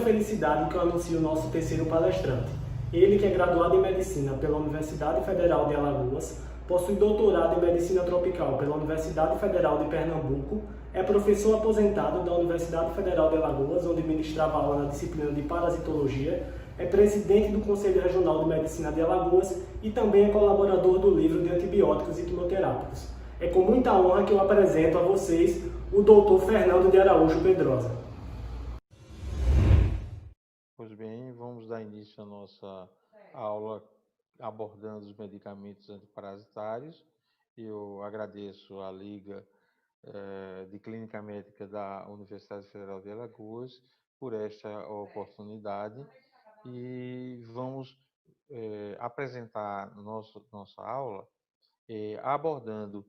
felicidade que eu anuncio o nosso terceiro palestrante. Ele, que é graduado em Medicina pela Universidade Federal de Alagoas, possui doutorado em Medicina Tropical pela Universidade Federal de Pernambuco, é professor aposentado da Universidade Federal de Alagoas, onde ministrava aula na disciplina de Parasitologia, é presidente do Conselho Regional de Medicina de Alagoas e também é colaborador do livro de antibióticos e quimioterápicos. É com muita honra que eu apresento a vocês o Dr. Fernando de Araújo Pedrosa. Pois bem, vamos dar início à nossa aula abordando os medicamentos antiparasitários. Eu agradeço à Liga de Clínica Médica da Universidade Federal de Alagoas por esta oportunidade e vamos apresentar nossa aula abordando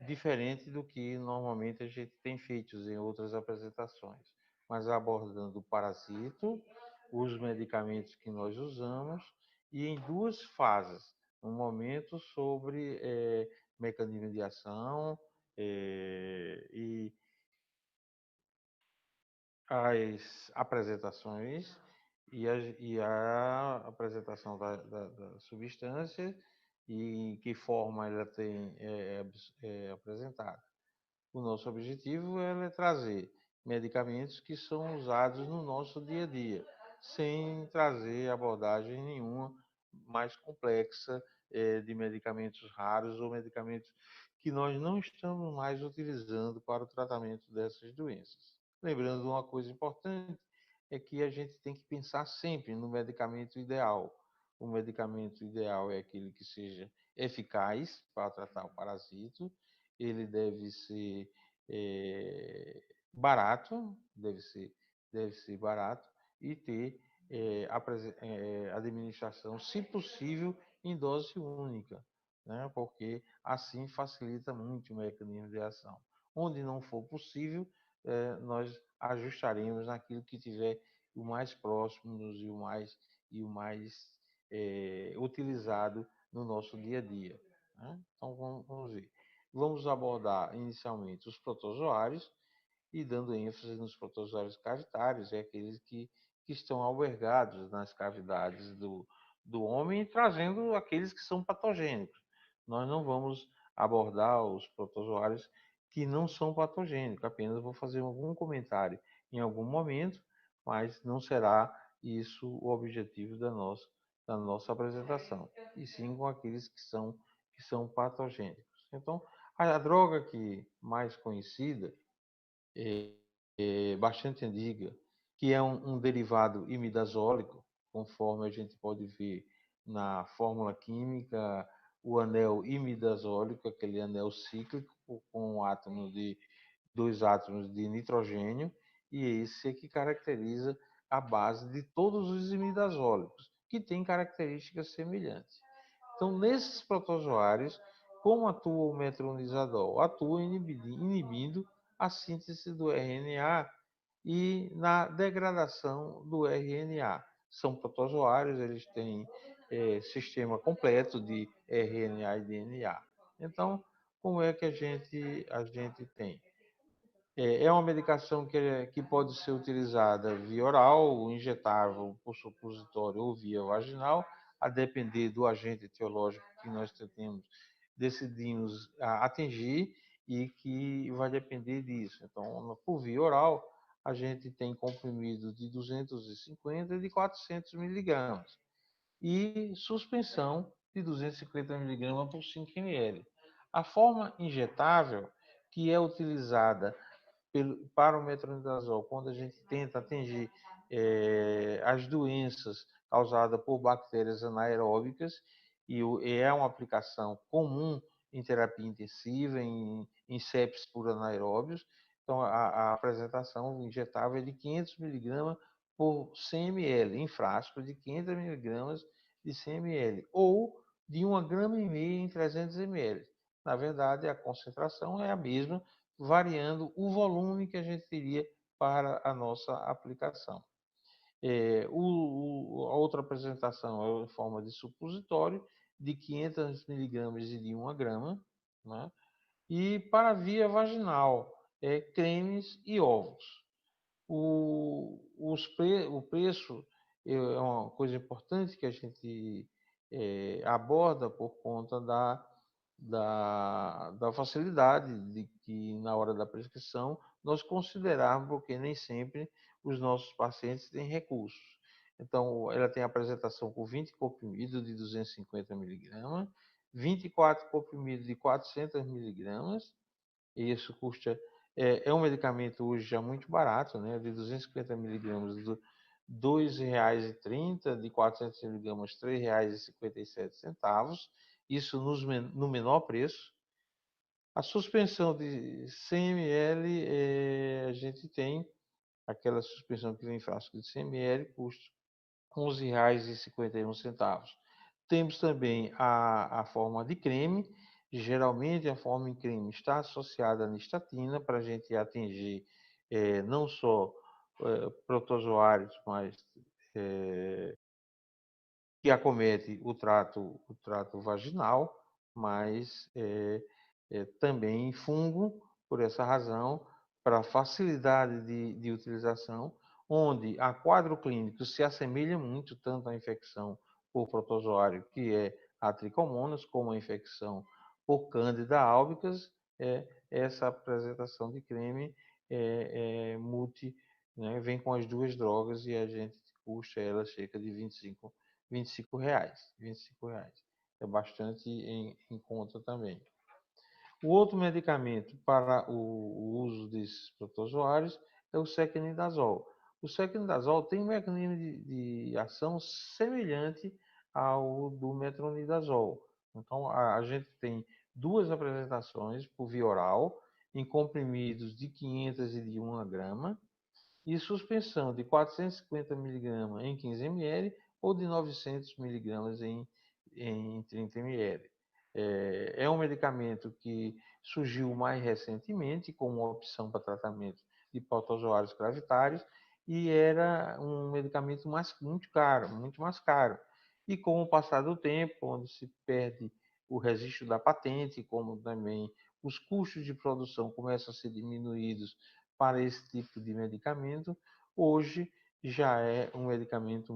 diferente do que normalmente a gente tem feito em outras apresentações, mas abordando o parasito, os medicamentos que nós usamos e em duas fases. Um momento sobre mecanismo de ação e as apresentações e a apresentação da substância e em que forma ela é apresentada. O nosso objetivo é trazer medicamentos que são usados no nosso dia a dia, sem trazer abordagem nenhuma mais complexa de medicamentos raros ou medicamentos que nós não estamos mais utilizando para o tratamento dessas doenças. Lembrando uma coisa importante, é que a gente tem que pensar sempre no medicamento ideal. O medicamento ideal é aquele que seja eficaz para tratar o parasito, ele deve ser barato, deve ser barato e ter administração, se possível, em dose única, né? Porque assim facilita muito o mecanismo de ação. Onde não for possível, nós ajustaremos naquilo que tiver o mais próximo e o mais utilizado no nosso dia a dia, né? Então vamos ver. Vamos abordar inicialmente os protozoários e dando ênfase nos protozoários cavitários, aqueles que estão albergados nas cavidades do homem, trazendo aqueles que são patogênicos. Nós não vamos abordar os protozoários que não são patogênicos, apenas vou fazer algum comentário em algum momento, mas não será isso o objetivo da nossa apresentação, e sim com aqueles que são patogênicos. Então, a droga que mais conhecida bastante antiga, que é um derivado imidazólico, conforme a gente pode ver na fórmula química, o anel imidazólico, aquele anel cíclico com dois átomos de nitrogênio, e esse é que caracteriza a base de todos os imidazólicos, que têm características semelhantes. Então, nesses protozoários, como atua o metronidazol? Atua inibindo a síntese do RNA e na degradação do RNA. São protozoários, eles têm sistema completo de RNA e DNA. Então, como é que a gente tem? É uma medicação que pode ser utilizada via oral, injetável por supositório ou via vaginal, a depender do agente etiológico que nós decidimos atingir e que vai depender disso. Então, por via oral, a gente tem comprimido de 250 e de 400 miligramas e suspensão de 250 miligramas por 5 ml. A forma injetável, que é utilizada para o metronidazol, quando a gente tenta atingir as doenças causadas por bactérias anaeróbicas, e é uma aplicação comum em terapia intensiva, em sepsis por anaeróbios. Então, a apresentação injetável é de 500 miligramas por 100 ml, em frasco de 500 miligramas de 100 ml, ou de 1,5 grama em 300 ml. Na verdade, a concentração é a mesma, variando o volume que a gente teria para a nossa aplicação. A outra apresentação é em forma de supositório, de 500 miligramas e de 1 grama, né? E para a via vaginal, cremes e ovos. O preço é uma coisa importante que a gente aborda por conta da facilidade de que, na hora da prescrição, nós considerarmos, porque nem sempre os nossos pacientes têm recursos. Então, ela tem apresentação com 20 comprimidos de 250 miligramas, 24 comprimidos de 400 miligramas, e isso custa. É um medicamento hoje já muito barato, né? De 250 miligramas, R$ 2,30, de 400 miligramas, R$ 3,57. Isso no menor preço. A suspensão de 100 ml, a gente tem aquela suspensão que vem em frasco de 100 ml, custa R$ 11,51. Temos também a forma de creme. Geralmente, a forma em creme está associada à nistatina para a gente atingir não só protozoários, mas que acomete o trato vaginal, mas também fungo, por essa razão, para facilidade de utilização, onde a quadro clínico se assemelha muito tanto à infecção por protozoário, que é a tricomonas, como a infecção por Candida albicans, essa apresentação de creme multi, né, vem com as duas drogas e a gente custa ela cerca de R$ 25. R$ 25. É bastante em conta também. O outro medicamento para o uso desses protozoários é o secnidazol. O secnidazol tem um mecanismo de ação semelhante ao do metronidazol. Então, a gente tem duas apresentações por via oral, em comprimidos de 500 e de 1 grama, e suspensão de 450 miligramas em 15 ml ou de 900 miligramas em 30 ml. É um medicamento que surgiu mais recentemente como uma opção para tratamento de protozoários gravitários e era um medicamento muito caro, muito mais caro. E com o passar do tempo, onde se perde o registro da patente, como também os custos de produção começam a ser diminuídos para esse tipo de medicamento, hoje já é um medicamento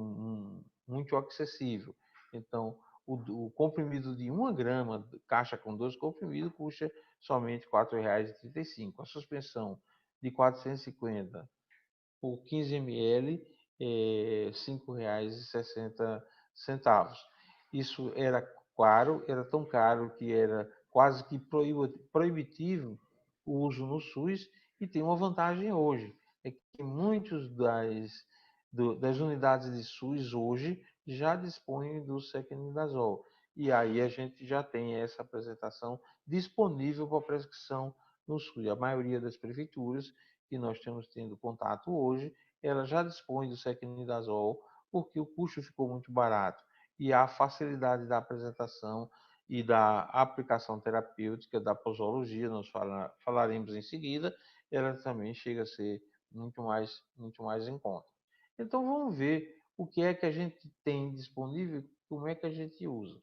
muito acessível. Então, o comprimido de 1 grama, caixa com 2 comprimidos, custa somente R$ 4,35. A suspensão de 450 por 15 ml, R$ 5,60. Isso era caro, era tão caro que era quase que proibitivo o uso no SUS, e tem uma vantagem hoje, é que muitas das unidades de SUS hoje já dispõem do secnidazol. E aí a gente já tem essa apresentação disponível para prescrição no SUS. A maioria das prefeituras que nós estamos tendo contato hoje, ela já dispõe do secnidazol, porque o custo ficou muito barato. E a facilidade da apresentação e da aplicação terapêutica da posologia, nós falaremos em seguida, ela também chega a ser muito mais em conta. Então vamos ver o que é que a gente tem disponível, como é que a gente usa.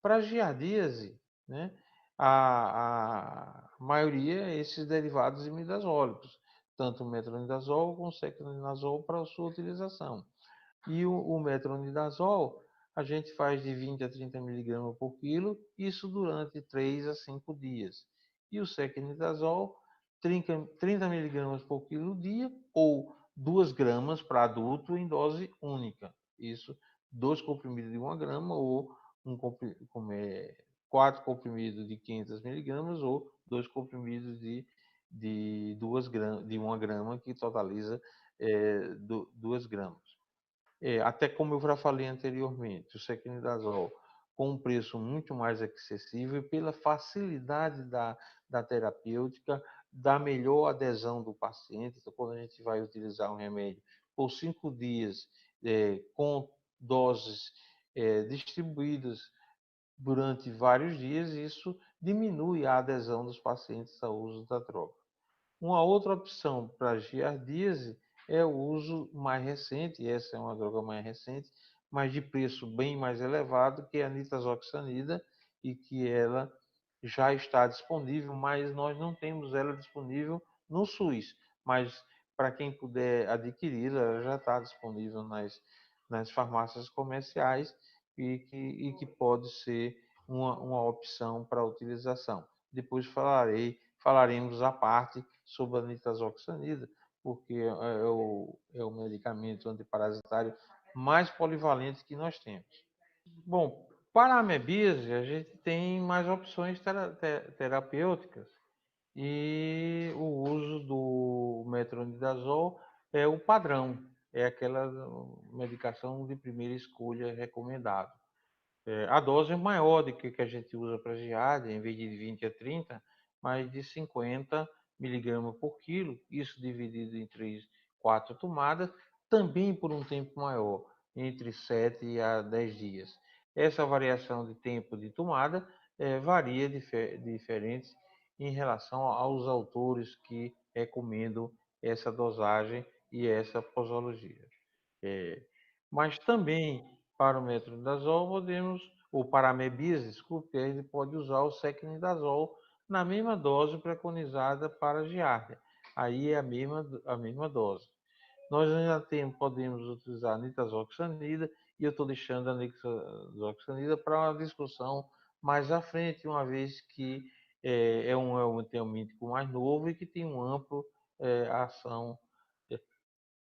Para a giardíase, né, a maioria é esses derivados imidazólicos, tanto o metronidazol como o secnidazol para a sua utilização. E o metronidazol, a gente faz de 20 a 30 miligramas por quilo, isso durante 3 a 5 dias. E o secnidazol, 30 miligramas por quilo dia, ou 2 gramas para adulto em dose única. Isso, 2 comprimidos de 1 grama, ou 4 comprimidos de 500 miligramas, ou 2 comprimidos de 1 grama, que totaliza 2 gramas. Até como eu já falei anteriormente, o secnidazol com um preço muito mais acessível pela facilidade da terapêutica, da melhor adesão do paciente. Então, quando a gente vai utilizar um remédio por 5 dias, com doses distribuídas durante vários dias, isso diminui a adesão dos pacientes ao uso da droga. Uma outra opção para a giardíase é o uso mais recente, essa é uma droga mais recente, mas de preço bem mais elevado, que é a nitazoxanida, e que ela já está disponível, mas nós não temos ela disponível no SUS. Mas para quem puder adquiri-la, ela já está disponível nas farmácias comerciais e que pode ser uma opção para utilização. Depois falaremos à parte sobre a nitazoxanida, porque é o medicamento antiparasitário mais polivalente que nós temos. Bom, para a amebíase, a gente tem mais opções terapêuticas e o uso do metronidazol é o padrão, é aquela medicação de primeira escolha recomendada. A dose é maior do que a gente usa para giardia, em vez de 20 a 30, mais de 50 miligramas por quilo, isso dividido em 3, 4 tomadas, também por um tempo maior, entre 7 a 10 dias. Essa variação de tempo de tomada varia diferente em relação aos autores que recomendam essa dosagem e essa posologia. É, mas também para o metronidazol podemos, ou para a mebise, desculpe, a gente pode usar o secnidazol na mesma dose preconizada para a giardia. Aí é a mesma dose. Nós ainda podemos utilizar a nitazoxanida e eu estou deixando a nitazoxanida para uma discussão mais à frente, uma vez que tem um mítico mais novo e que tem uma ampla ação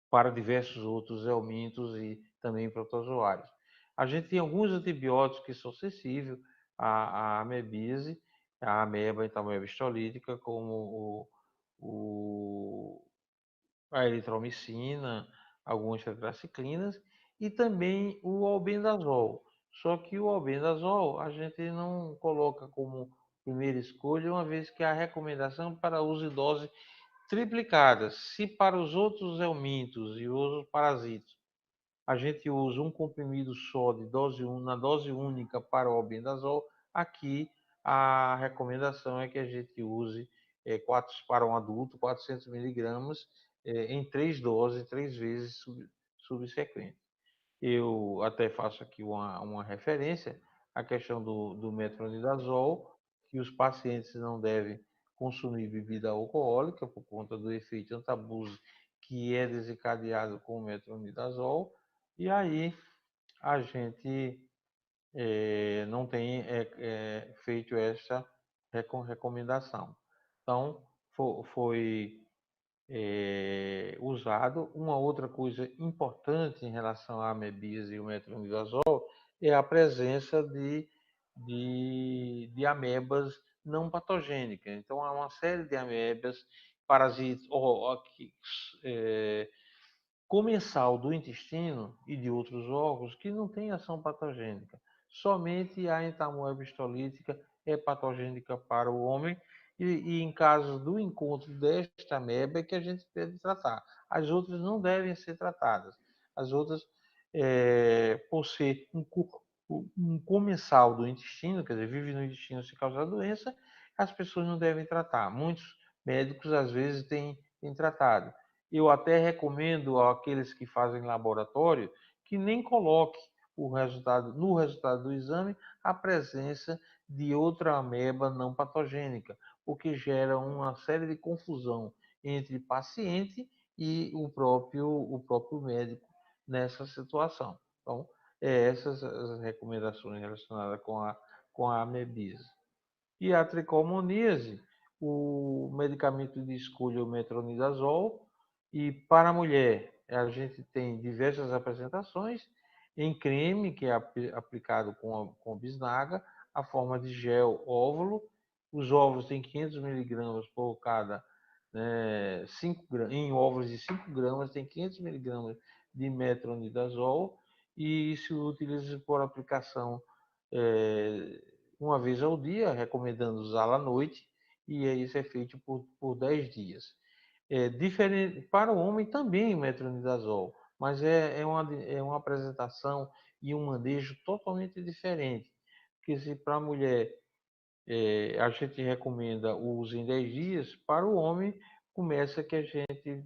para diversos outros helmintos e também protozoários. A gente tem alguns antibióticos que são sensíveis à amebise, à ameba, então, ameba histolítica, como a eritromicina, algumas tetraciclinas e também o albendazol. Só que o albendazol a gente não coloca como primeira escolha, uma vez que a recomendação para uso em dose triplicadas. Se para os outros helmintos e outros parasitos a gente usa um comprimido só de na dose única para o albendazol, aqui a recomendação é que a gente use para um adulto 400 miligramas em 3 doses, 3 vezes subsequentes. Eu até faço aqui uma referência à questão do metronidazol, que os pacientes não devem consumir bebida alcoólica por conta do efeito antabuse que é desencadeado com o metronidazol, e aí a gente não tem feito essa recomendação. Então, foi usado. Uma outra coisa importante em relação à amebise e o metronidazol é a presença de amebas não patogênicas. Então, há uma série de amebas parasitas comensal do intestino e de outros órgãos que não tem ação patogênica. Somente a entamoeba histolítica é patogênica para o homem e em caso do encontro desta ameba é que a gente deve tratar. As outras não devem ser tratadas. As outras, por ser um comensal do intestino, quer dizer, vive no intestino se causar doença, as pessoas não devem tratar. Muitos médicos, às vezes, têm tratado. Eu até recomendo àqueles que fazem laboratório que nem coloque no resultado do exame a presença de outra ameba não patogênica, porque gera uma série de confusão entre paciente e o próprio médico nessa situação. Então, essas as recomendações relacionadas com a amebise. E a tricomoníase, o medicamento de escolha é o metronidazol, e para a mulher a gente tem diversas apresentações, em creme, que é aplicado com bisnaga, a forma de gel óvulo, os óvulos têm 500 miligramas por cada, né, em óvulos de 5 gramas tem 500 miligramas de metronidazol, e se utiliza por aplicação uma vez ao dia, recomendando usá-la à noite, e isso é feito por 10 dias. Diferente, para o homem também o metronidazol, mas é uma apresentação e um manejo totalmente diferente. Porque se para a mulher a gente recomenda o uso em 10 dias, para o homem começa que a gente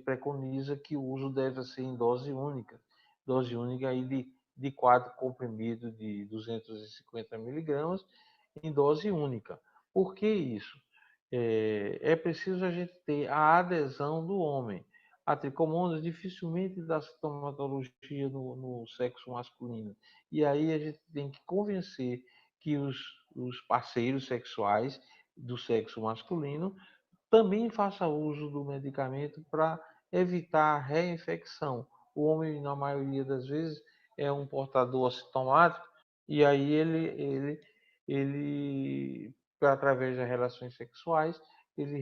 preconiza que o uso deve ser em dose única aí de 4 comprimidos de 250 miligramas em dose única. Por que isso? É preciso a gente ter a adesão do homem. a tricomonas dificilmente dá sintomatologia no sexo masculino. E aí a gente tem que convencer que os parceiros sexuais do sexo masculino também façam uso do medicamento para evitar a reinfecção. O homem, na maioria das vezes, é um portador assintomático e aí ele através das relações sexuais, ele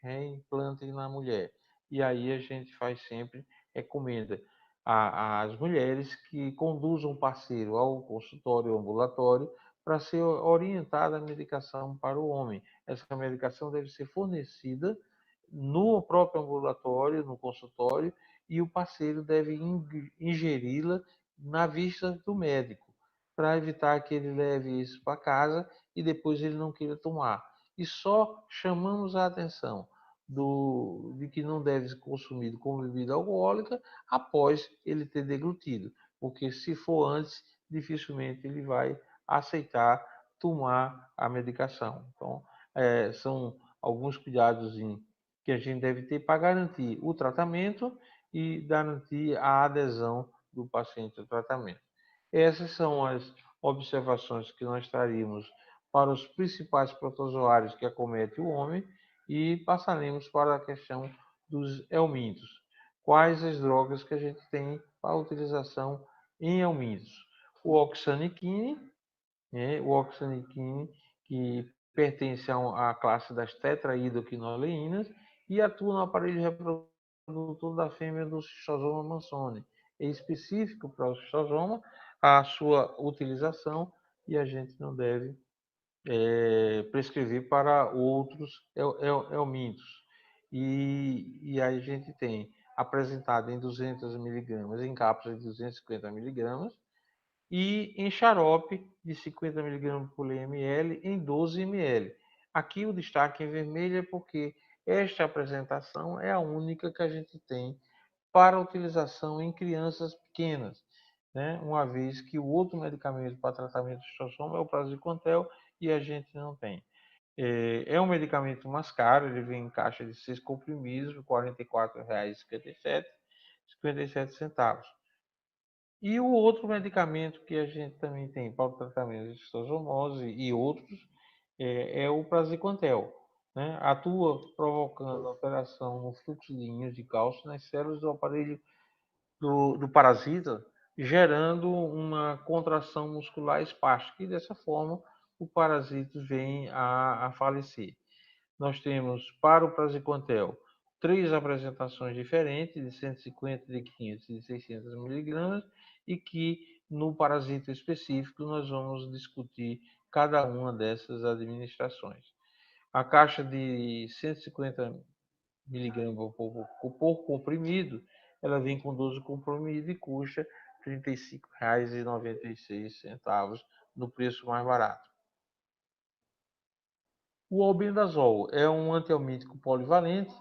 reimplanta na mulher. E aí a gente faz sempre, recomenda às mulheres que conduzam o parceiro ao consultório ambulatório para ser orientada a medicação para o homem. Essa medicação deve ser fornecida no próprio ambulatório, no consultório, e o parceiro deve ingeri-la na vista do médico, para evitar que ele leve isso para casa e depois ele não queira tomar. E só chamamos a atenção de que não deve ser consumido com bebida alcoólica após ele ter deglutido, porque se for antes, dificilmente ele vai aceitar tomar a medicação. Então, são alguns cuidados que a gente deve ter para garantir o tratamento e garantir a adesão do paciente ao tratamento. Essas são as observações que nós traríamos para os principais protozoários que acometem o homem e passaremos para a questão dos helmintos. Quais as drogas que a gente tem para utilização em helmintos? O oxaniquine, né? O oxaniquine, que pertence à classe das tetraidroquinoleinas e atua no aparelho reprodutor da fêmea do Schistosoma mansoni. É específico para o Schistosoma a sua utilização e a gente não deve prescrever para outros helmintos. E aí a gente tem apresentado em 200 miligramas, em cápsulas de 250 miligramas, e em xarope de 50 mg por ml em 12 ml. Aqui o destaque em vermelho é porque esta apresentação é a única que a gente tem para utilização em crianças pequenas, né? Uma vez que o outro medicamento para tratamento de xistosoma é o praziquantel e a gente não tem. É um medicamento mais caro, ele vem em caixa de 6 comprimidos, R$ 44,57. E o outro medicamento que a gente também tem para o tratamento de cistosomose e outros é o praziquantel, né? Atua provocando alteração no fluxo de íons de cálcio nas células do aparelho do parasita, gerando uma contração muscular espástica e dessa forma o parasita vem a falecer. Nós temos para o praziquantel 3 apresentações diferentes, de 150, de 500 e de 600 miligramas, e que no parasita específico nós vamos discutir cada uma dessas administrações. A caixa de 150 miligramas por comprimido, ela vem com 12 comprimidos e custa R$ 35,96 no preço mais barato. O albendazol é um antihelmíntico polivalente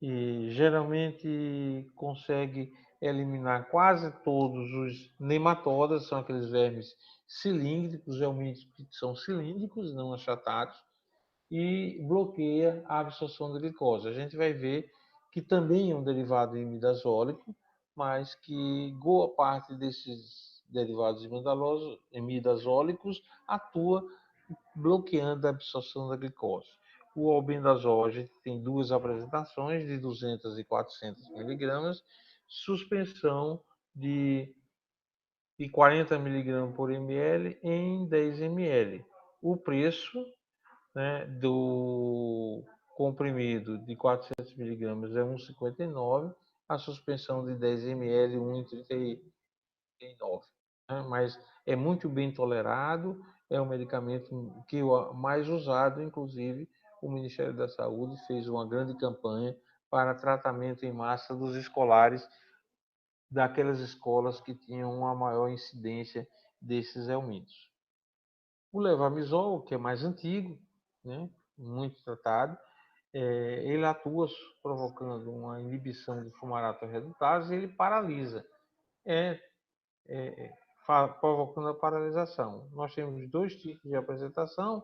e geralmente consegue eliminar quase todos os nematodas, são aqueles vermes cilíndricos, helmínticos que são cilíndricos, não achatados, e bloqueia a absorção da glicose. A gente vai ver que também é um derivado imidazólico, mas que boa parte desses derivados imidazólicos atua bloqueando a absorção da glicose. O albendazol, a gente tem duas apresentações, de 200 e 400 miligramas, suspensão de 40 miligramas por ml em 10 ml. O preço, né, do comprimido de 400 miligramas é 1,59, a suspensão de 10 ml 1,39, né? Mas é muito bem tolerado, é um medicamento que é o mais usado, inclusive o Ministério da Saúde fez uma grande campanha para tratamento em massa dos escolares daquelas escolas que tinham uma maior incidência desses helmintos. O levamisol, que é mais antigo, né, muito tratado, ele atua provocando uma inibição do fumarato redutase e ele paralisa, é, é, provocando a paralisação. Nós temos dois tipos de apresentação,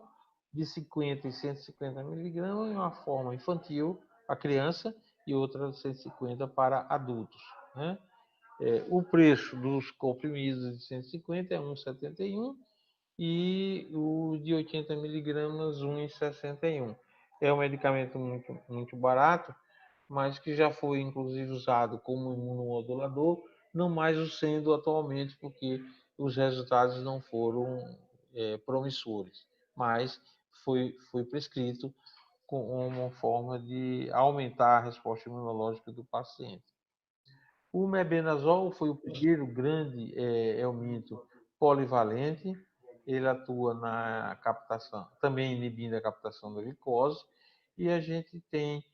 de 50 e 150 miligramas, em uma forma infantil, a criança, e outra de 150 para adultos, né? O preço dos comprimidos de 150 é 1,71 e o de 80 miligramas 1,61. É um medicamento muito barato, mas que já foi inclusive usado como imunomodulador, não mais o sendo atualmente, porque os resultados não foram promissores, mas foi prescrito como uma forma de aumentar a resposta imunológica do paciente. O mebendazol foi o primeiro grande helminto polivalente. Ele atua na captação, também inibindo a captação da glicose, e a gente tem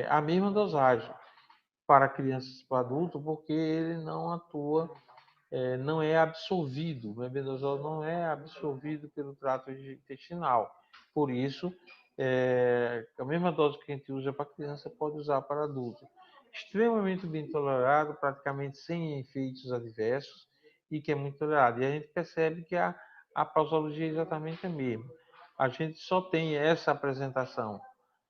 a mesma dosagem para crianças e para adultos, porque ele não atua, não é absorvido, o mebendazol não é absorvido pelo trato intestinal. Por isso, a mesma dose que a gente usa para criança pode usar para adulto. Extremamente bem tolerado, praticamente sem efeitos adversos, e que é muito tolerado. E a gente percebe que a posologia é exatamente a mesma. A gente só tem essa apresentação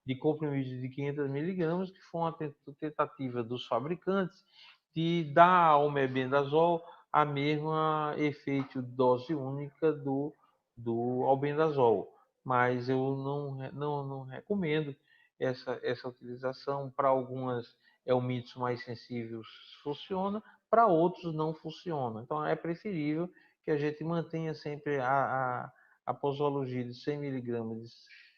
de comprimidos de 500 miligramas, que foi uma tentativa dos fabricantes de dar ao mebendazol a mesma efeito dose única do albendazol. Mas eu não recomendo essa utilização. Para algumas helmintos mais sensíveis funciona, para outros não funciona. Então é preferível que a gente mantenha sempre a posologia de 100 miligramas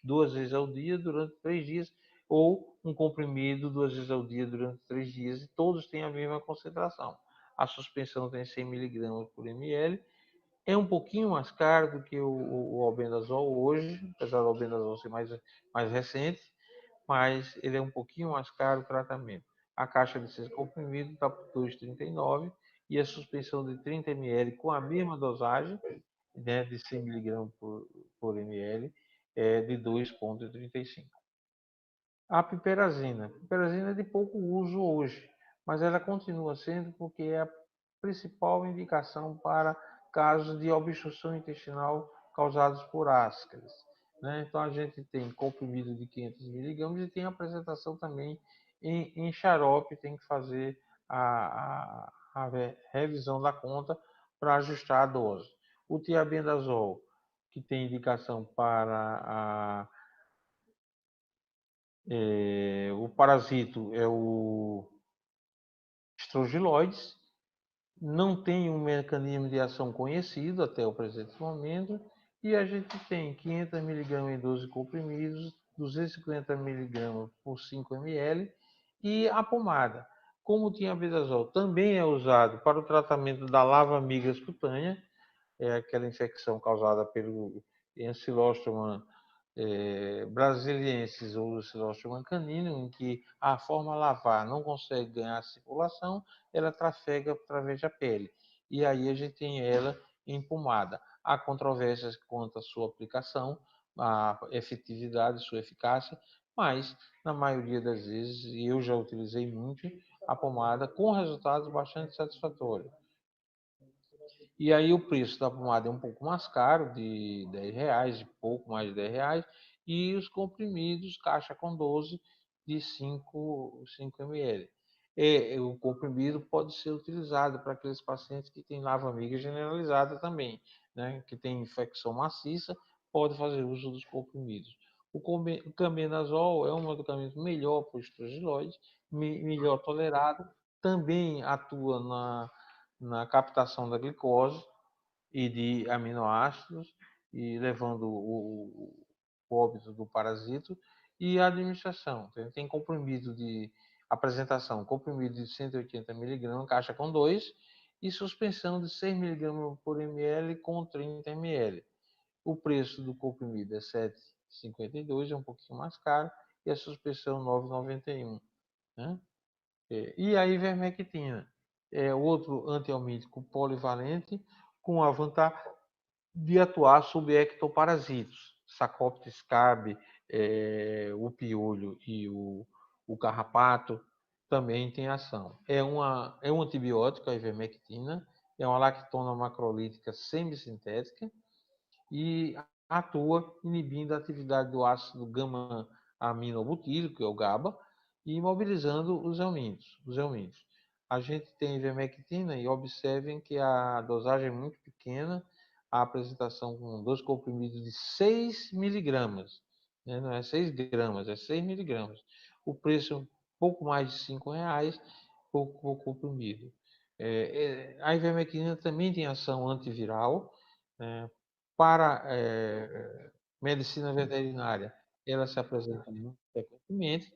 2 vezes ao dia durante 3 dias, ou um comprimido 2 vezes ao dia durante 3 dias, e todos têm a mesma concentração. A suspensão tem 100 miligramas por ml, é um pouquinho mais caro do que o albendazol hoje, apesar do albendazol ser mais recente, mas ele é um pouquinho mais caro o tratamento. A caixa de 6 comprimidos está por R$ 2,39 e a suspensão de 30 ml com a mesma dosagem, né, de 100 miligramas por ml, é de 2,35. A piperazina. A piperazina é de pouco uso hoje, mas ela continua sendo porque é a principal indicação para casos de obstrução intestinal causados por ascaris, né? Então a gente tem comprimido de 500 miligramas e tem apresentação também em xarope, tem que fazer a revisão da conta para ajustar a dose. O tiabendazol, que tem indicação para o parasito é o estrogiloides, não tem um mecanismo de ação conhecido até o presente momento, e a gente tem 500 miligramas em 12 comprimidos, 250 miligramas por 5 ml, e a pomada. Como o tiabendazol também é usado para o tratamento da lava-amigas cutânea, é aquela infecção causada pelo Ancylostomum brasiliensis ou Ancylostomum caninum, em que a forma lavar não consegue ganhar circulação, ela trafega através da pele. E aí a gente tem ela em pomada. Há controvérsias quanto à sua aplicação, a efetividade, sua eficácia, mas na maioria das vezes, e eu já utilizei muito, a pomada com resultados bastante satisfatórios. E aí o preço da pomada é um pouco mais caro, de R$ 10, de pouco mais de R$ 10, e os comprimidos, caixa com 12, de 5 ml. O comprimido pode ser utilizado para aqueles pacientes que têm lava-amiga generalizada também, né? Que tem infecção maciça, pode fazer uso dos comprimidos. O cambendazol é um medicamento melhor para o estrogiloide, melhor tolerado, também atua na captação da glicose e de aminoácidos, e levando o óbito do parasito, e a administração. Tem comprimido de apresentação, comprimido de 180 miligramas, caixa com 2, e suspensão de 6 miligramas por ml com 30 ml. O preço do comprimido é 7,52, é um pouquinho mais caro, e a suspensão 9,91, né? E a ivermectina é outro antihelmíntico polivalente com a vantagem de atuar sobre ectoparasitos. Sarcóptes cabe, o piolho e o carrapato também tem ação. É um antibiótico, a ivermectina, é uma lactona macrolítica semissintética e atua inibindo a atividade do ácido gama-aminobutírico, que é o GABA, e imobilizando os helmintos. A gente tem ivermectina e observem que a dosagem é muito pequena, a apresentação com 2 comprimidos de 6 miligramas, né? Não é 6 gramas, é 6 miligramas. O preço é um pouco mais de R$ 5 por comprimido. A ivermectina também tem ação antiviral, né? Para medicina veterinária, ela se apresenta muito frequentemente,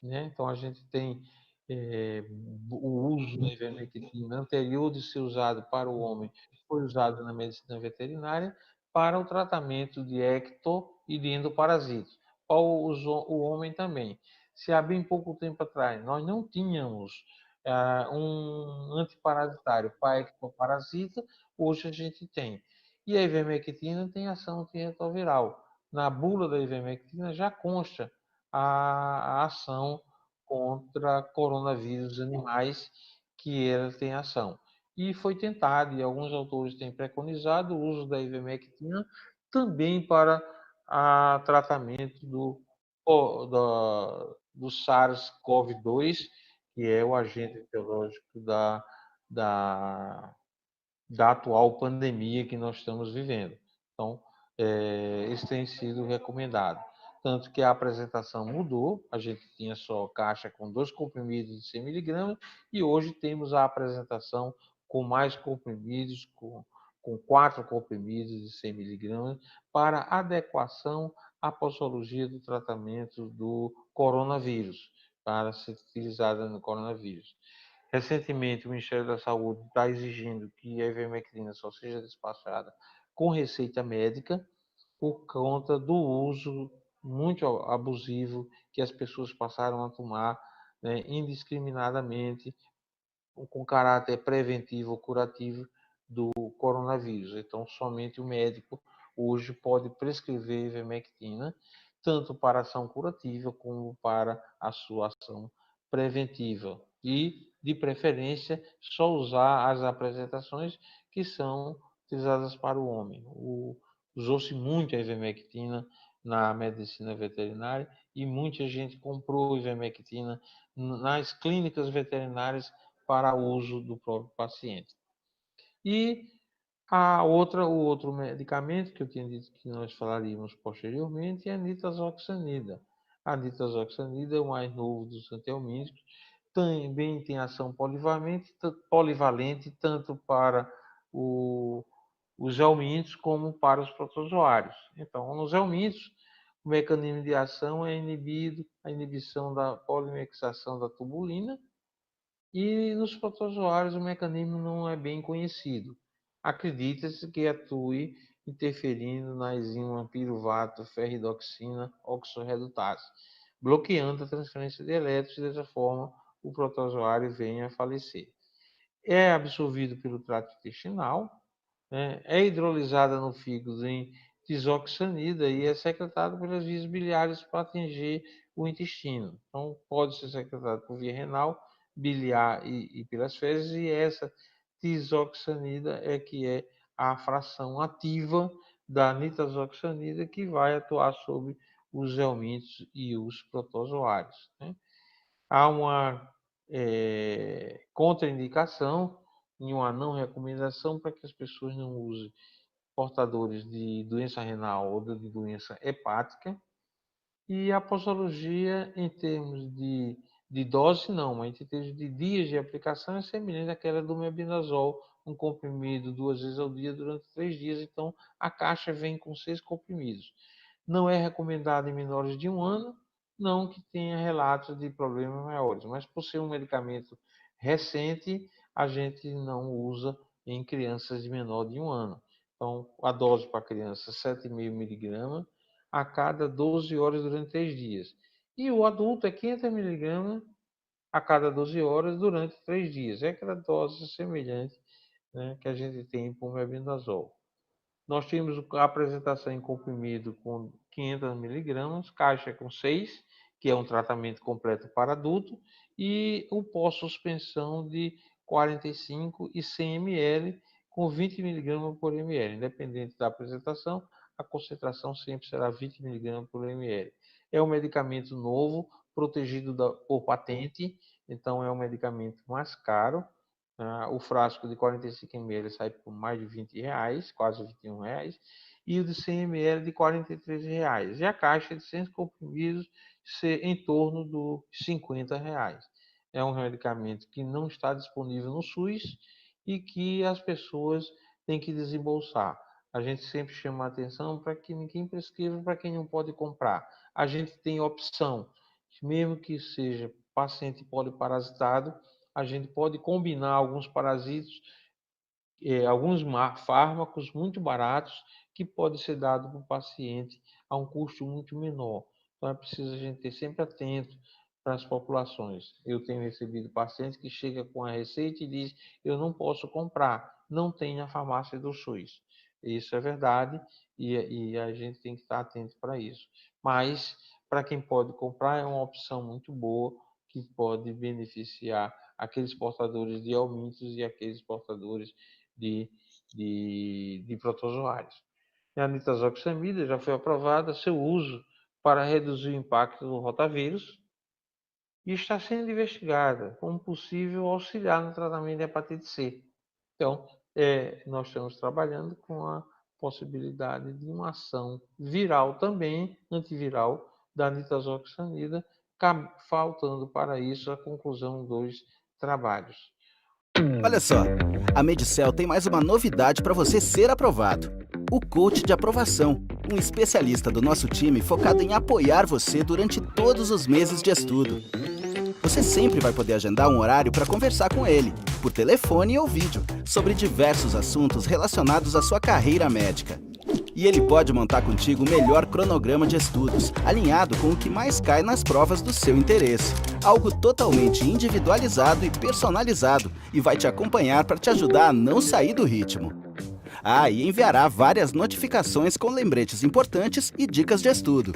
né? Então, a gente tem eh, o uso da ivermectina anterior de ser usado para o homem, foi usado na medicina veterinária para o tratamento de ecto e de endoparasitos. O homem também. Se há bem pouco tempo atrás nós não tínhamos um antiparasitário para ectoparasita, hoje a gente tem. E a ivermectina tem ação antirretroviral. Na bula da ivermectina já consta a ação contra coronavírus animais que ela tem ação. E foi tentado, e alguns autores têm preconizado o uso da ivermectina também para tratamento do SARS-CoV-2, que é o agente biológico da, da atual pandemia que nós estamos vivendo. Então, isso tem sido recomendado. Tanto que a apresentação mudou, a gente tinha só caixa com 2 comprimidos de 100 miligramas e hoje temos a apresentação com mais comprimidos, com 4 comprimidos de 100 miligramas, para adequação à posologia do tratamento do coronavírus, para ser utilizada no coronavírus. Recentemente, o Ministério da Saúde está exigindo que a ivermectina só seja despachada com receita médica por conta do uso muito abusivo que as pessoas passaram a tomar, né, indiscriminadamente, com caráter preventivo ou curativo do coronavírus. Então, somente o médico hoje pode prescrever ivermectina, tanto para ação curativa como para a sua ação preventiva. E, de preferência, só usar as apresentações que são utilizadas para o homem. Usou-se muito a ivermectina na medicina veterinária e muita gente comprou ivermectina nas clínicas veterinárias para uso do próprio paciente. E o outro medicamento que eu tinha dito que nós falaríamos posteriormente é a nitazoxanida. A nitazoxanida é o mais novo dos antihelmínticos, também tem ação polivalente tanto para os helmintos como para os protozoários. Então, nos helmintos, o mecanismo de ação é a inibição da polimerização da tubulina, e nos protozoários o mecanismo não é bem conhecido. Acredita-se que atue interferindo na enzima piruvato ferridoxina oxorredutase, bloqueando a transferência de elétrons e dessa forma o protozoário venha a falecer. É absorvido pelo trato intestinal, né? É hidrolisada no fígado em tisoxanida e é secretado pelas vias biliares para atingir o intestino. Então, pode ser secretado por via renal, biliar e pelas fezes, e essa tisoxanida é que é a fração ativa da nitazoxanida que vai atuar sobre os helmintos e os protozoários, né? Há uma contraindicação e uma não recomendação para que as pessoas não usem portadores de doença renal ou de doença hepática. E a posologia, em termos de dose, não, mas em termos de dias de aplicação, é semelhante àquela do mebendazol, um comprimido 2 vezes ao dia durante 3 dias. Então, a caixa vem com 6 comprimidos. Não é recomendado em menores de 1 ano, não que tenha relatos de problemas maiores, mas por ser um medicamento recente, a gente não usa em crianças de menor de 1 ano. Então, a dose para criança, 7,5 miligramas a cada 12 horas durante 3 dias. E o adulto é 500 miligramas a cada 12 horas durante 3 dias. É aquela dose semelhante, né, que a gente tem para o mebendazol. Nós tínhamos a apresentação em comprimido com 500 miligramas, caixa com 6, que é um tratamento completo para adulto, e o pós-suspensão de 45 e 100 ml com 20 miligramas por ml. Independente da apresentação, a concentração sempre será 20 miligramas por ml. É um medicamento novo, protegido por patente, então é um medicamento mais caro. O frasco de 45 ml sai por mais de R$ 20, quase R$ 21, e o de 100 ml de R$ 43. E a caixa de 100 comprimidos ser em torno dos R$ 50. É um medicamento que não está disponível no SUS e que as pessoas têm que desembolsar. A gente sempre chama a atenção para que ninguém prescreva para quem não pode comprar. A gente tem opção, mesmo que seja paciente poliparasitado, a gente pode combinar alguns parasitos, alguns fármacos muito baratos que pode ser dado para o paciente a um custo muito menor. Então é preciso a gente ter sempre atento para as populações. Eu tenho recebido pacientes que chegam com a receita e diz: eu não posso comprar, não tem na farmácia do SUS. Isso é verdade e a gente tem que estar atento para isso. Mas para quem pode comprar é uma opção muito boa que pode beneficiar aqueles portadores de helmintos e aqueles portadores de protozoários. A nitazoxanida já foi aprovada seu uso para reduzir o impacto do rotavírus e está sendo investigada como possível auxiliar no tratamento de hepatite C. Então, nós estamos trabalhando com a possibilidade de uma ação viral também, antiviral, da nitazoxanida, faltando para isso a conclusão dos trabalhos. Olha só, a Medicel tem mais uma novidade para você ser aprovado. O coach de aprovação, um especialista do nosso time focado em apoiar você durante todos os meses de estudo. Você sempre vai poder agendar um horário para conversar com ele, por telefone ou vídeo, sobre diversos assuntos relacionados à sua carreira médica. E ele pode montar contigo o melhor cronograma de estudos, alinhado com o que mais cai nas provas do seu interesse. Algo totalmente individualizado e personalizado, e vai te acompanhar para te ajudar a não sair do ritmo. E enviará várias notificações com lembretes importantes e dicas de estudo.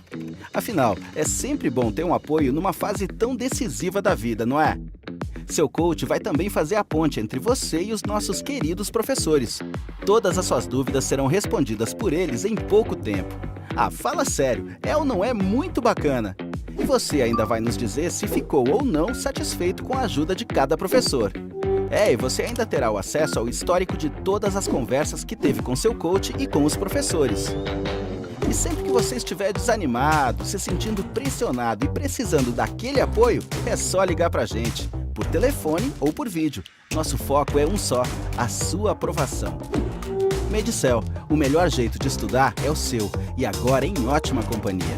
Afinal, é sempre bom ter um apoio numa fase tão decisiva da vida, não é? Seu coach vai também fazer a ponte entre você e os nossos queridos professores. Todas as suas dúvidas serão respondidas por eles em pouco tempo. Fala sério, é ou não é muito bacana? E você ainda vai nos dizer se ficou ou não satisfeito com a ajuda de cada professor. E você ainda terá o acesso ao histórico de todas as conversas que teve com seu coach e com os professores. E sempre que você estiver desanimado, se sentindo pressionado e precisando daquele apoio, é só ligar pra gente, por telefone ou por vídeo. Nosso foco é um só, a sua aprovação. Medicel, o melhor jeito de estudar é o seu, e agora em ótima companhia.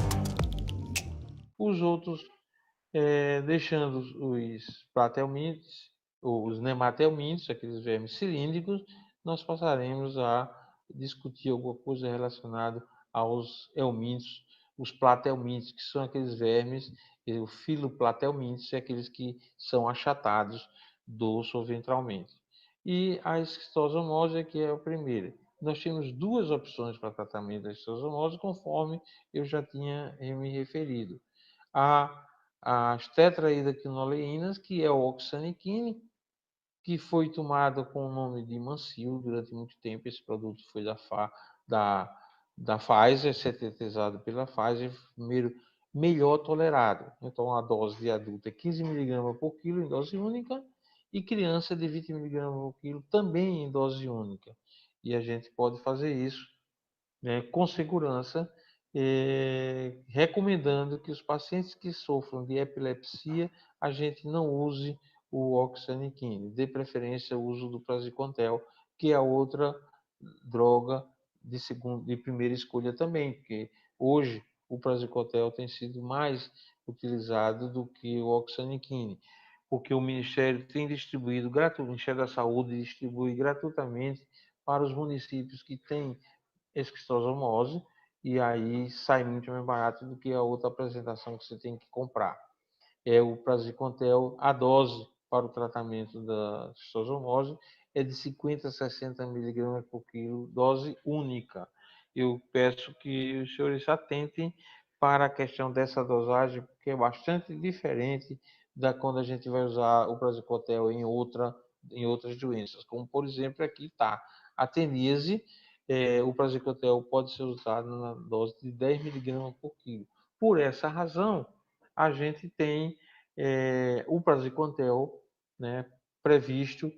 Os outros, deixando os platelmintes, os nematelmintes, aqueles vermes cilíndricos, nós passaremos a discutir alguma coisa relacionada aos helmintos, os platelmintes, que são aqueles vermes, o filoplatelmintes, aqueles que são achatados dorsoventralmente. E a esquistosomose, que é a primeira. Nós temos duas opções para tratamento da esquistosomose, conforme eu já tinha me referido. As tetrahidraquinoleinas, que é o oxaniquine, que foi tomado com o nome de Mancil durante muito tempo. Esse produto foi da Pfizer, sintetizado pela Pfizer, melhor tolerado. Então, a dose de adulto é 15 mg por quilo em dose única e criança de 20 mg por quilo também em dose única. E a gente pode fazer isso, né, com segurança, recomendando que os pacientes que sofram de epilepsia, a gente não use o oxaniquine, de preferência o uso do praziquantel, que é a outra droga de primeira escolha também, porque hoje o praziquantel tem sido mais utilizado do que o oxaniquine, porque o Ministério tem distribuído o Ministério da Saúde distribui gratuitamente para os municípios que têm esquistosomose, e aí sai muito mais barato do que a outra apresentação que você tem que comprar. É o praziquantel, a dose para o tratamento da esquistosomose é de 50 a 60 mg por quilo, dose única. Eu peço que os senhores atentem para a questão dessa dosagem, porque é bastante diferente da quando a gente vai usar o praziquantel em outras doenças, como por exemplo aqui está a teníase. O praziquantel pode ser usado na dose de 10 mg por quilo. Por essa razão, a gente tem o praziquantel, né, previsto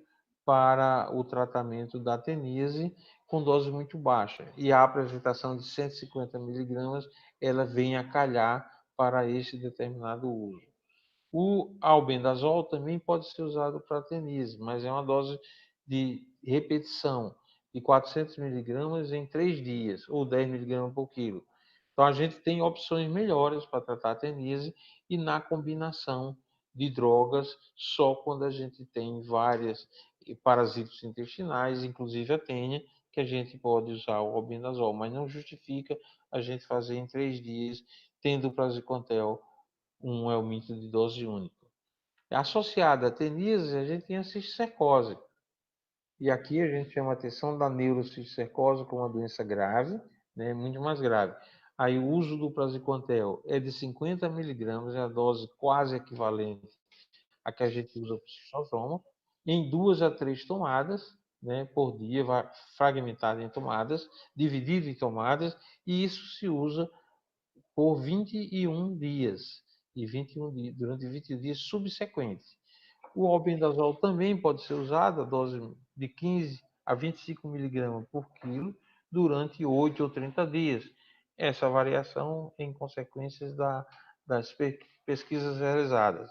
para o tratamento da teníase com dose muito baixa. E a apresentação de 150 miligramas, ela vem a calhar para este determinado uso. O albendazol também pode ser usado para teníase, mas é uma dose de repetição de 400 miligramas em 3 dias, ou 10 miligramas por quilo. Então, a gente tem opções melhores para tratar a teníase e na combinação de drogas, só quando a gente tem várias parasitos intestinais, inclusive a tênia, que a gente pode usar o albendazol, mas não justifica a gente fazer em 3 dias, tendo o praziquantel um aumento de dose única. Associada à teníase, a gente tem a cisticercose. E aqui a gente chama a atenção da neurocisticercose como uma doença grave, né, muito mais grave. Aí o uso do praziquantel é de 50 miligramas, é a dose quase equivalente à que a gente usa para o cistosoma, em 2 a 3 tomadas, né, por dia, fragmentado em tomadas, dividido em tomadas, e isso se usa por 21 dias, e 21 dias, durante 21 dias subsequentes. O albendazol também pode ser usado, a dose de 15 a 25 miligramas por quilo, durante 8 ou 30 dias. Essa variação em consequências das pesquisas realizadas.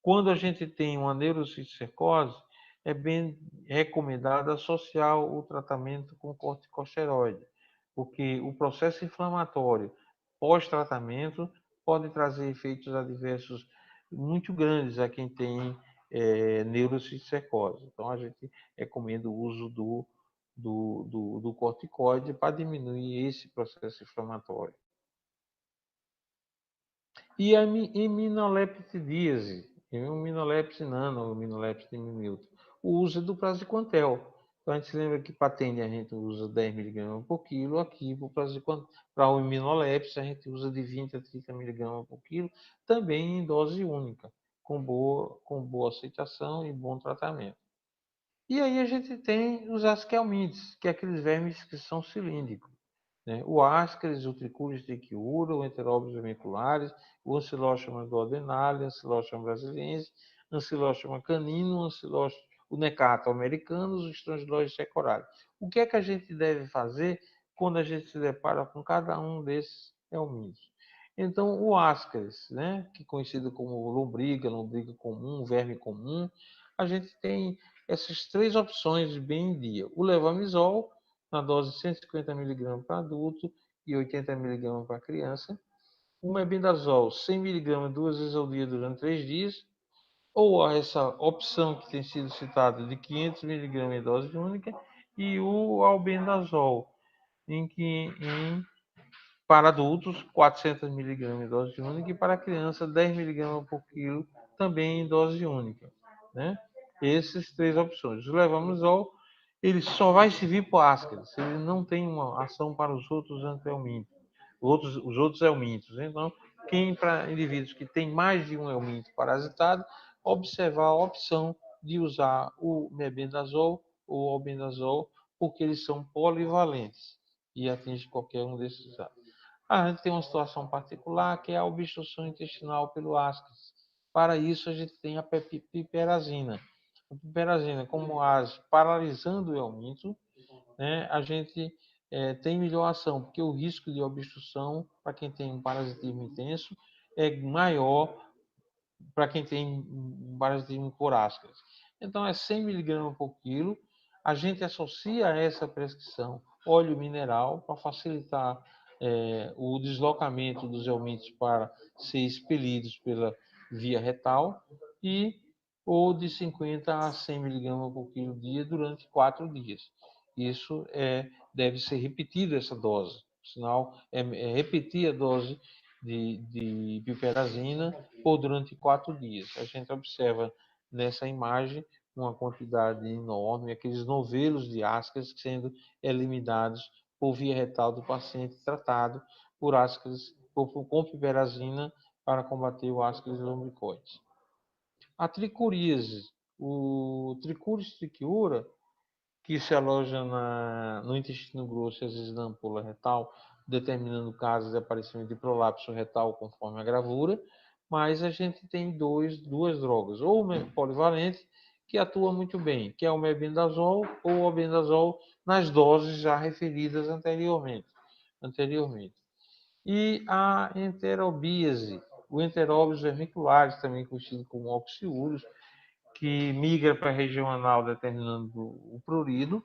Quando a gente tem uma neurocisticercose, é bem recomendado associar o tratamento com corticosteroide, porque o processo inflamatório pós-tratamento pode trazer efeitos adversos muito grandes a quem tem neurocisticercose. Então, a gente recomenda o uso do corticoide para diminuir esse processo inflamatório. E a iminoleptidase, iminolepse nano ou iminolepse diminuto, o uso é do praziquantel. Então, a gente se lembra que para tênia a gente usa 10 miligramas por quilo, aqui para o iminolepse a gente usa de 20 a 30 miligramas por quilo, também em dose única, com boa aceitação e bom tratamento. E aí a gente tem os asquelmintes, que é aqueles vermes que são cilíndricos, né? O Ascaris, o Trichuris trichiura, o Enterobius vermiculares, o Ancylostomum duodenale, o Ancylostomum brasiliense, Ancylostomum canino, o Necato americanus, o Strongyloides secorale. O que é que a gente deve fazer quando a gente se depara com cada um desses helmintos? Então, o Ascaris, né, que é conhecido como lombriga comum, verme comum, a gente tem essas 3 opções bem em dia. O levamisol, na dose de 150 mg para adulto e 80 mg para criança. O mebendazol, 100 mg 2 vezes ao dia durante 3 dias. Ou essa opção que tem sido citada de 500 mg em dose única. E o albendazol, para adultos, 400 mg em dose única. E para criança, 10 mg por quilo, também em dose única, né? Essas 3 opções. O levamisol, ele só vai servir para o Ascaris, ele não tem uma ação para os outros antihelmintos, os outros helmintos. Então, para indivíduos que têm mais de um helminto parasitado, observar a opção de usar o mebendazol ou albendazol, porque eles são polivalentes e atingem qualquer um desses atos. A gente tem uma situação particular que é a obstrução intestinal pelo Ascaris. Para isso, a gente tem a piperazina. A piperazina, como age paralisando o helminto, né, a gente tem melhor ação, porque o risco de obstrução para quem tem um parasitismo intenso é maior para quem tem parasitismo por Ascaris. Então, é 100 mg por quilo. A gente associa a essa prescrição óleo mineral para facilitar o deslocamento dos helmintos para ser expelidos pela via retal e ou de 50 a 100 mg por quilo dia durante 4 dias. Isso deve ser repetida essa dose, sinal repetir a dose de piperazina por durante 4 dias. A gente observa nessa imagem uma quantidade enorme, aqueles novelos de Ascaris sendo eliminados por via retal do paciente tratado por Ascaris com piperazina para combater o Ascaris lumbricoides. A tricuríase, o Trichuris trichiura, que se aloja no intestino grosso e às vezes na ampola retal, determinando casos de aparecimento de prolapso retal conforme a gravura, mas a gente tem duas drogas, ou o polivalente, que atua muito bem, que é o mebendazol ou o albendazol nas doses já referidas anteriormente. E a enterobíase, o enteróbios vermiculares, também conhecido como oxiúros, que migra para a região anal determinando o prurido.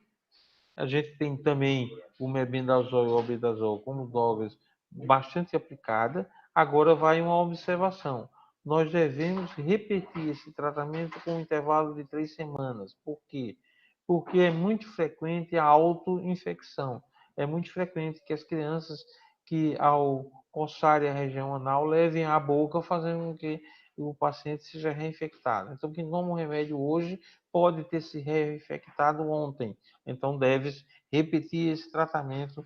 A gente tem também o mebendazol e o albendazol como drogas bastante aplicada. Agora vai uma observação. Nós devemos repetir esse tratamento com um intervalo de 3 semanas. Por quê? Porque é muito frequente a autoinfecção. É muito frequente que as crianças que ao coçarem a região anal levem à boca, fazendo com que o paciente seja reinfectado. Então, quem toma um remédio hoje pode ter se reinfectado ontem. Então, deve repetir esse tratamento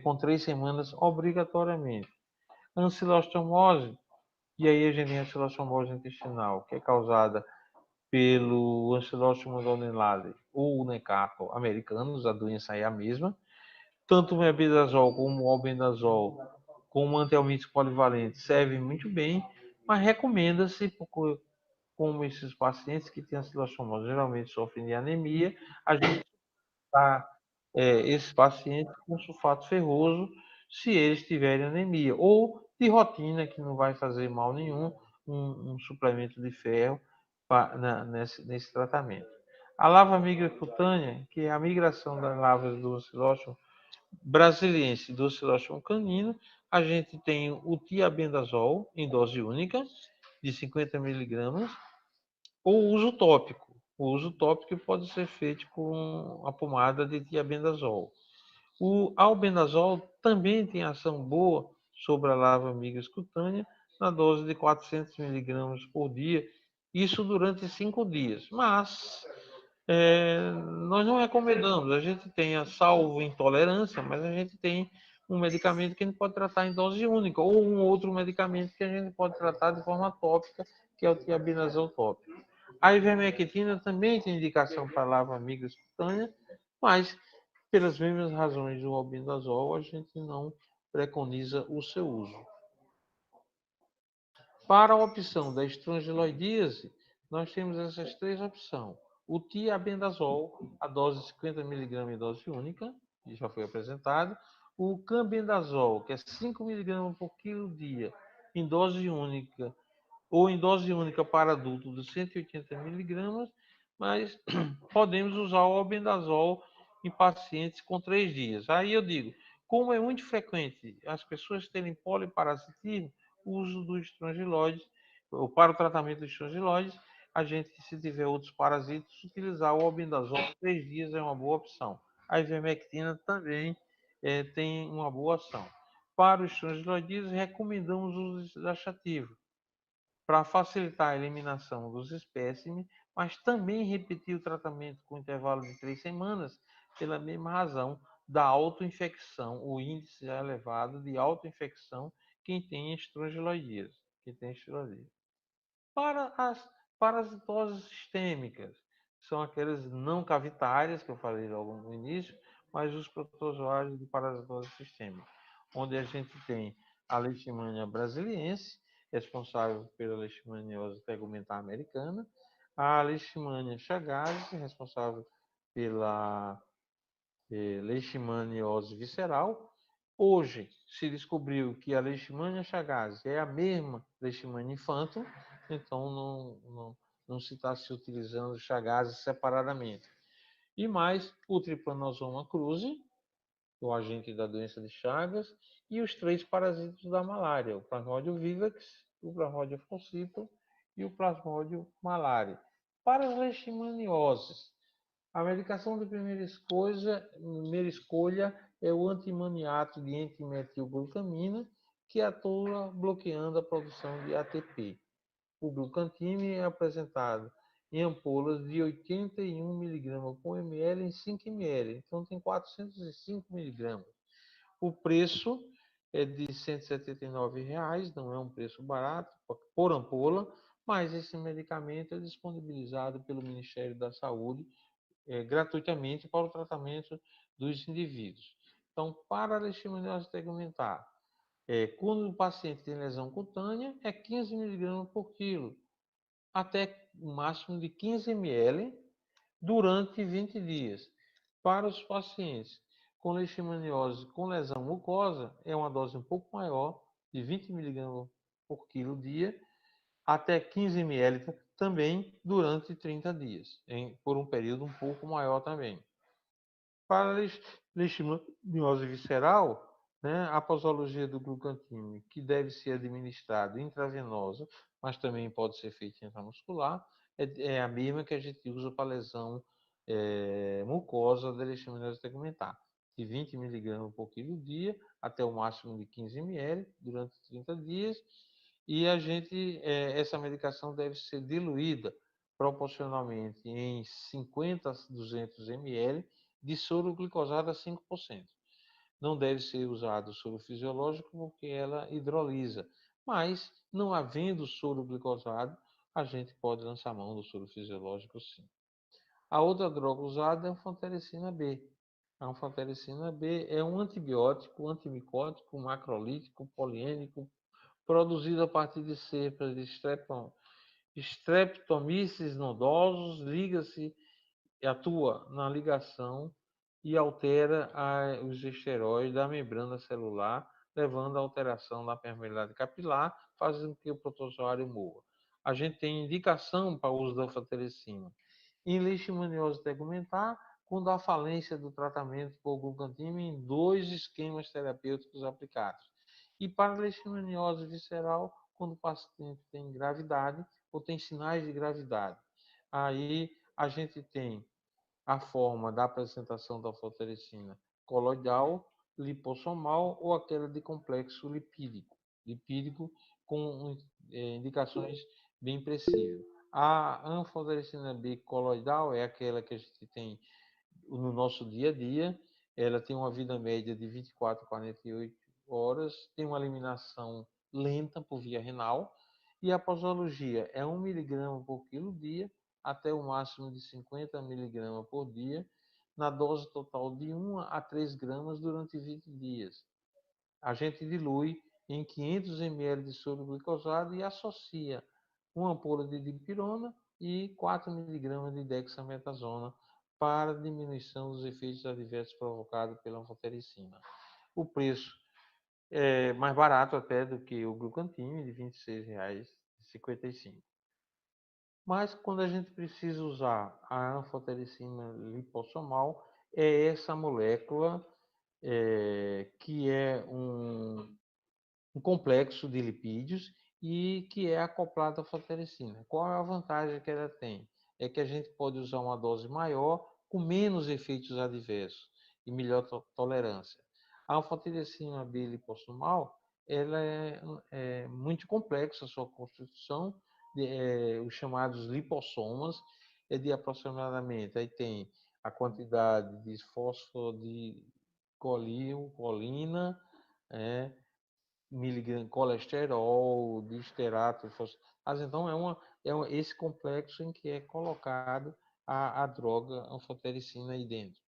com 3 semanas obrigatoriamente. Ancilostomose, e aí a gente tem a ancilostomose intestinal, que é causada pelo Ancilostomos donelale ou o necato americanos, a doença é a mesma. Tanto o mebendazol como o albendazol, como antihelmínticos polivalentes, servem muito bem, mas recomenda-se, como esses pacientes que têm ancilostomose geralmente sofrem de anemia, a gente está esses pacientes com sulfato ferroso, se eles tiverem anemia, ou de rotina, que não vai fazer mal nenhum, um suplemento de ferro nesse tratamento. A lava migra cutânea, que é a migração das lavas do Ancilostomos brasiliense e do Ancilostomos canino, a gente tem o tiabendazol em dose única, de 50 miligramas, ou uso tópico. O uso tópico pode ser feito com a pomada de tiabendazol. O albendazol também tem ação boa sobre a larva migas cutânea na dose de 400 miligramas por dia, isso durante 5 dias. Mas nós não recomendamos. A gente tem a salvo intolerância, mas a gente tem um medicamento que a gente pode tratar em dose única, ou um outro medicamento que a gente pode tratar de forma tópica, que é o tiabendazol tópico. A ivermectina também tem indicação para larva migas cutânea, mas pelas mesmas razões do albendazol, a gente não preconiza o seu uso. Para a opção da estrongiloidíase, nós temos essas 3 opções. O tiabendazol, a dose de 50 mg em dose única, que já foi apresentado. O cambendazol, que é 5 mg por quilo dia, em dose única, ou em dose única para adulto de 180 miligramas, mas podemos usar o albendazol em pacientes com 3 dias. Aí eu digo, como é muito frequente as pessoas terem poliparasitismo, o uso do estrongiloide, ou para o tratamento do estrongiloide, a gente, se tiver outros parasitas, utilizar o albendazol 3 dias é uma boa opção. A ivermectina também tem uma boa ação. Para os estrongiloides, recomendamos o uso laxativo para facilitar a eliminação dos espécimes, mas também repetir o tratamento com intervalo de 3 semanas, pela mesma razão da autoinfecção, o índice elevado de autoinfecção quem tem estrongiloidíase. Para as parasitoses sistêmicas, são aquelas não cavitárias, que eu falei logo no início, mas os protozoários de parasitose sistêmica, onde a gente tem a Leishmania brasiliense, responsável pela leishmaniose tegumentar americana, a Leishmania chagas, responsável pela leishmaniose visceral. Hoje se descobriu que a Leishmania chagas é a mesma Leishmania infantum, então não se está se utilizando chagas separadamente. E mais o Trypanosoma cruzi, o agente da doença de Chagas, e os 3 parasitas da malária, o Plasmodium vivax, o Plasmodium falciparum e o Plasmodium malariae. Para as leishmanioses, a medicação de primeira escolha é o antimaniato de entimetilglucamina, que atua bloqueando a produção de ATP. O glucantime é apresentado em ampolas de 81 mg por ml em 5 ml, então tem 405 mg. O preço é de R$ 179, não é um preço barato por ampola, mas esse medicamento é disponibilizado pelo Ministério da Saúde gratuitamente para o tratamento dos indivíduos. Então, para a leishmaniose tegumentar, Quando o paciente tem lesão cutânea, é 15 miligramas por quilo, até o máximo de 15 ml durante 20 dias. Para os pacientes com leishmaniose com lesão mucosa, é uma dose um pouco maior, de 20 miligramas por quilo dia, até 15 ml também durante 30 dias, por um período um pouco maior também. Para a leishmaniose visceral, né, a posologia do glucantina, que deve ser administrado intravenosa, mas também pode ser feita intramuscular, é a mesma que a gente usa para lesão mucosa da leishmaniose tegumentar, de 20 miligramas por quilo dia, até o máximo de 15 ml durante 30 dias, e essa medicação deve ser diluída proporcionalmente em 50 a 200 ml de soro glicosado a 5%. Não deve ser usado soro fisiológico porque ela hidrolisa, mas não havendo soro glicosado, a gente pode lançar mão do soro fisiológico sim. A outra droga usada é a anfotericina B. A anfotericina B é um antibiótico, antimicótico, macrolítico, poliênico, produzido a partir de cepas de Streptomyces nodosos, liga-se e atua na ligação e altera os esteróides da membrana celular, levando à alteração da permeabilidade capilar, fazendo com que o protozoário morra. A gente tem indicação para o uso da anfotericina em leishmaniose tegumentar, quando há falência do tratamento por glucantina em 2 esquemas terapêuticos aplicados. E para leishmaniose visceral, quando o paciente tem gravidade ou tem sinais de gravidade. Aí a gente tem a forma da apresentação da anfotericina coloidal, lipossomal ou aquela de complexo lipídico com indicações bem precisas. A anfotericina B coloidal é aquela que a gente tem no nosso dia a dia, ela tem uma vida média de 24 a 48 horas, tem uma eliminação lenta por via renal, e a posologia é 1 miligrama por quilo dia, até o máximo de 50 miligramas por dia, na dose total de 1 a 3 gramas durante 20 dias. A gente dilui em 500 ml de soro glicosado e associa uma ampola de dipirona e 4 miligramas de dexametasona para diminuição dos efeitos adversos provocados pela anfotericina. O preço é mais barato até do que o glucantime, de R$ 26,55. Mas quando a gente precisa usar a anfotericina lipossomal, é essa molécula que é um complexo de lipídios e que é acoplado à anfotericina. Qual é a vantagem que ela tem? É que a gente pode usar uma dose maior com menos efeitos adversos e melhor tolerância. A anfotericina B lipossomal, ela é muito complexa a sua constituição, os chamados lipossomas, é de aproximadamente, aí tem a quantidade de fosfodietilcolina, miligrama colesterol, de esterato, mas então esse complexo em que é colocado a droga anfotericina aí dentro.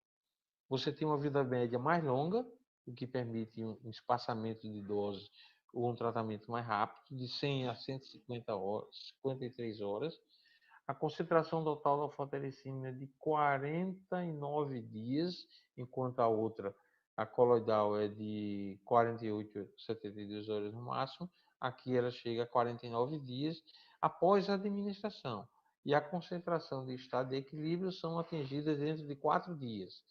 Você tem uma vida média mais longa, o que permite um espaçamento de doses ou um tratamento mais rápido, de 100 a 150 horas, 53 horas. A concentração total da anfotericina é de 49 dias, enquanto a outra, a coloidal, é de 48 a 72 horas no máximo. Aqui ela chega a 49 dias após a administração. E a concentração de estado de equilíbrio são atingidas dentro de 4 dias.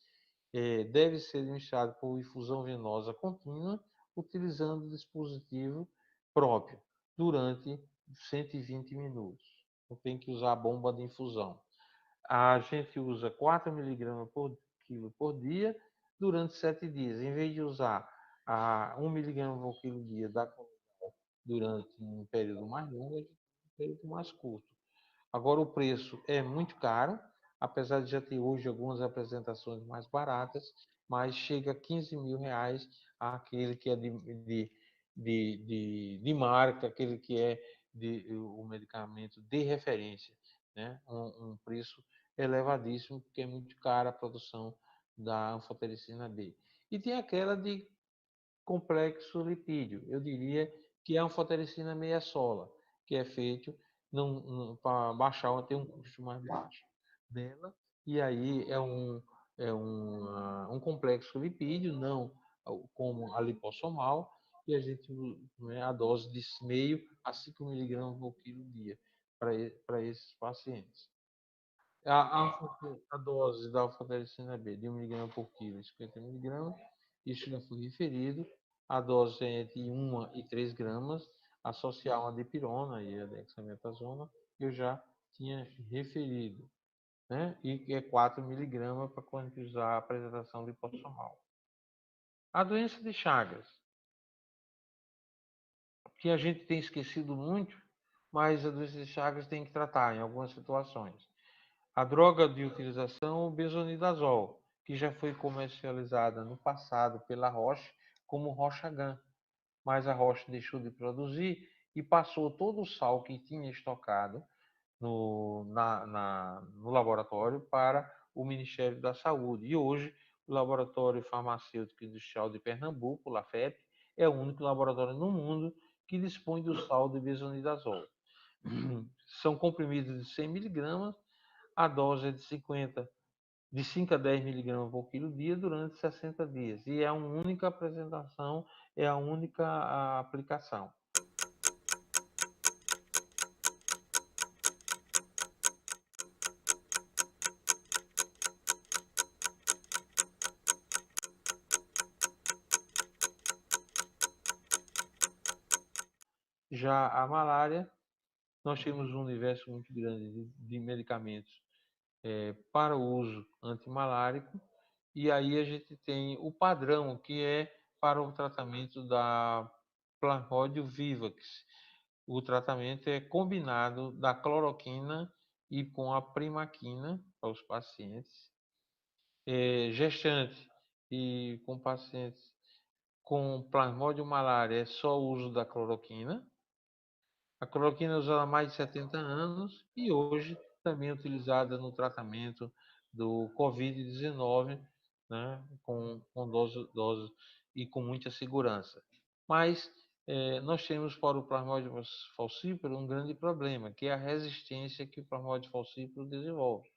Deve ser administrado por infusão venosa contínua, utilizando o dispositivo próprio, durante 120 minutos. Não tem que usar a bomba de infusão. A gente usa 4 miligramas por quilo por dia durante 7 dias. Em vez de usar 1 miligrama por quilo dia durante um período mais longo, um período mais curto. Agora, o preço é muito caro, apesar de já ter hoje algumas apresentações mais baratas, mas chega a 15 mil reais aquele que é de marca, aquele que é o medicamento de referência, né? Um preço elevadíssimo, porque é muito cara a produção da anfotericina B. E tem aquela de complexo lipídio. Eu diria que é uma anfotericina meia sola, que é feito para baixar, ter um custo mais baixo dela, e aí é um complexo lipídio, não como a lipossomal, e a gente, né, a dose de meio a 5 miligramas por quilo dia para esses pacientes. A dose da alfa-tericina B de 1 miligrama por quilo e 50 miligramas, isso já foi referido. A dose é entre 1 e 3 gramas, associar uma dipirona e a dexametasona, eu já tinha referido, né? E é 4 miligramas para quando usar a apresentação lipossomal. A doença de Chagas, que a gente tem esquecido muito, mas a doença de Chagas tem que tratar em algumas situações. A droga de utilização, o besonidazol, que já foi comercializada no passado pela Roche como Roxagan, mas a Roche deixou de produzir e passou todo o sal que tinha estocado no laboratório para o Ministério da Saúde. E hoje, o Laboratório Farmacêutico Industrial de Pernambuco, LAFEP, é o único laboratório no mundo que dispõe do sal de besonidazol. São comprimidos de 100 miligramas, a dose é de 5 a 10 miligramas por quilo dia durante 60 dias. E é a única apresentação, é a única aplicação. Já a malária, nós temos um universo muito grande de medicamentos para o uso antimalárico, e aí a gente tem o padrão, que é para o tratamento da Plasmodium vivax. O tratamento é combinado da cloroquina e com a primaquina para os pacientes. Gestante e com pacientes com Plasmodium malária é só o uso da cloroquina. A cloroquina é usada há mais de 70 anos e hoje também é utilizada no tratamento do Covid-19, né, com dose e com muita segurança. Mas nós temos para o Plasmodium falciparum um grande problema, que é a resistência que o Plasmodium falciparum desenvolve.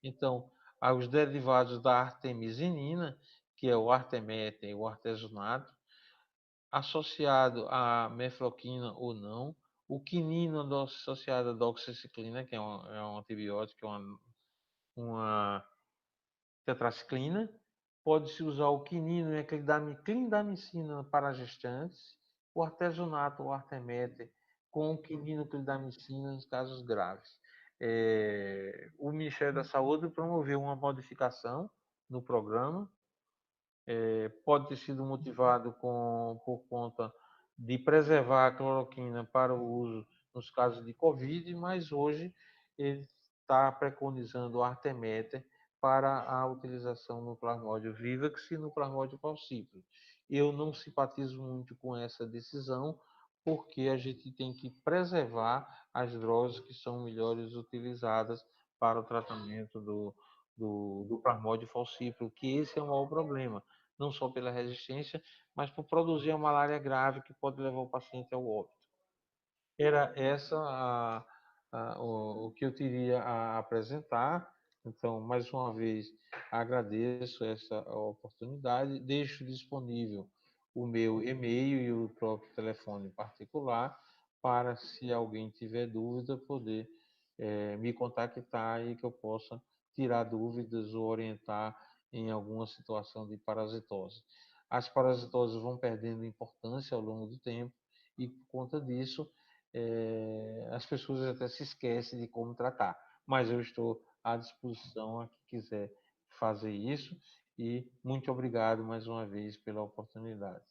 Então, os derivados da artemisinina, que é o artemeter e o artesunato, associado à mefloquina ou não, o quinino associado à doxiciclina, que é um antibiótico, uma tetraciclina. Pode-se usar o quinino e a clindamicina para gestantes, o artesunato ou artemeter com quinino clindamicina nos casos graves. O Ministério da Saúde promoveu uma modificação no programa, pode ter sido motivado por conta de preservar a cloroquina para o uso nos casos de Covid, mas hoje ele está preconizando o artemeter para a utilização no Plasmodium vivax e no Plasmodium falciparum. Eu não simpatizo muito com essa decisão, porque a gente tem que preservar as drogas que são melhores utilizadas para o tratamento do Plasmodium falciparum, que esse é o maior problema, não só pela resistência, mas por produzir a malária grave que pode levar o paciente ao óbito. Era essa o que eu teria a apresentar. Então, mais uma vez, agradeço essa oportunidade, deixo disponível o meu e-mail e o próprio telefone particular para, se alguém tiver dúvida, poder me contactar e que eu possa tirar dúvidas ou orientar em alguma situação de parasitose. As parasitoses vão perdendo importância ao longo do tempo e, por conta disso, as pessoas até se esquecem de como tratar. Mas eu estou à disposição a quem quiser fazer isso, e muito obrigado mais uma vez pela oportunidade.